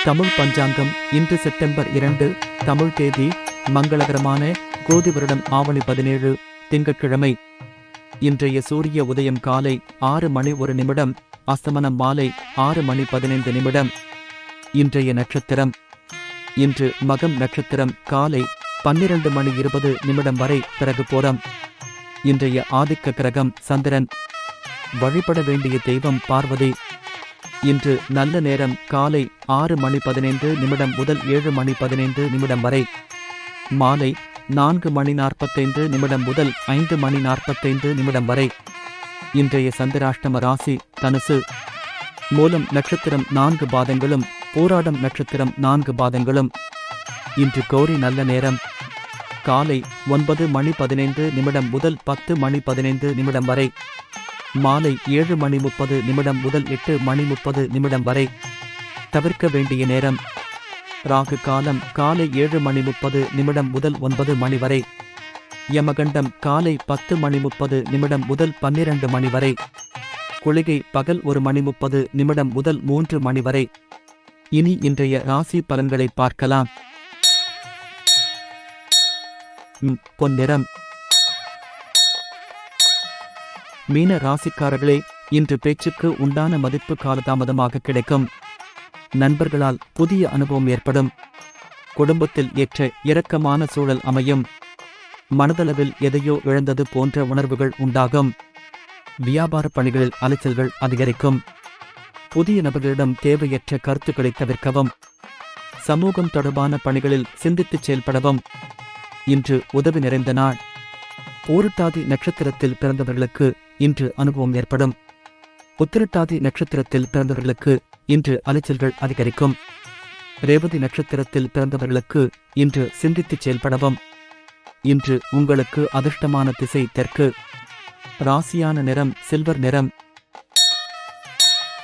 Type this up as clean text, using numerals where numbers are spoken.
தமிழ் பஞ்சாங்கம் இன்று செப்டம்பர் 2 தமிழ் தேதி மங்களகரமான குரோதி வருடம் ஆவணி 17 திங்கட்கிழமை. இன்றைய சூரிய உதயம் காலை 6:01, அஸ்தமனம் மாலை 6:15. இன்றைய நட்சத்திரம் இன்று மகம் நட்சத்திரம் காலை 12:20 வரை, பிறகு போரம். இன்றைய ஆதிக்க கிரகம் சந்திரன். வழிபட வேண்டிய தெய்வம் பார்வதி. இன்று நல்ல நேரம் காலை 6:15 முதல் 7:15 வரை, மாலை 4:45 முதல் 5:45 வரை. இன்றைய சந்திராஷ்டம ராசி தனுசு. மூலம் நட்சத்திரம் 4 பாதங்களும் பூராடம் நட்சத்திரம் 4 பாதங்களும். இன்று கௌரி நல்ல நேரம் காலை 9:15 முதல் 10:15 வரை, மாலை 7:30 முதல் 8:30 வரை. தவிர்க்க வேண்டிய நேரம் ராகு காலம் காலை 7:30 முதல் 9 மணி வரை. யமகண்டம் காலை 10:30 முதல் 12 மணி வரை. குளிகை பகல் 1:30 முதல் 3 மணி வரை. இனி இன்றைய ராசி பலன்களை பார்க்கலாம். பொன்னிறம். மீன ராசிக்காரர்களே, இன்று பேச்சுக்கு உண்டான மதிப்பு காலதாமதமாக கிடைக்கும். நண்பர்களால் புதிய அனுபவம் ஏற்படும். குடும்பத்தில் ஏற்ற இரக்கமான சூழல் அமையும். மனதளவில் எதையோ இழந்தது போன்ற உணர்வுகள் உண்டாகும். வியாபார பணிகளில் அலைச்சல்கள் அதிகரிக்கும். புதிய நபர்களிடம் தேவையற்ற கருத்துக்களை தவிர்க்கவும். சமூகம் தொடர்பான பணிகளில் சிந்தித்துச் செயல்படவும். இன்று உதவி நிறைந்த நாள். பூரட்டாதி நட்சத்திரத்தில் பிறந்தவர்களுக்கு இன்று அனுபவம் ஏற்படும். உத்திரட்டாதி நட்சத்திரத்தில் பிறந்தவர்களுக்கு இன்று அலைச்சல்கள் அதிகரிக்கும். ரேவதி நட்சத்திரத்தில் பிறந்தவர்களுக்கு இன்று சிந்தித்துச் செயல்படவும். இன்று உங்களுக்கு அதிர்ஷ்டமான திசை தெற்கு. ராசியான நிறம் சில்வர் நிறம்.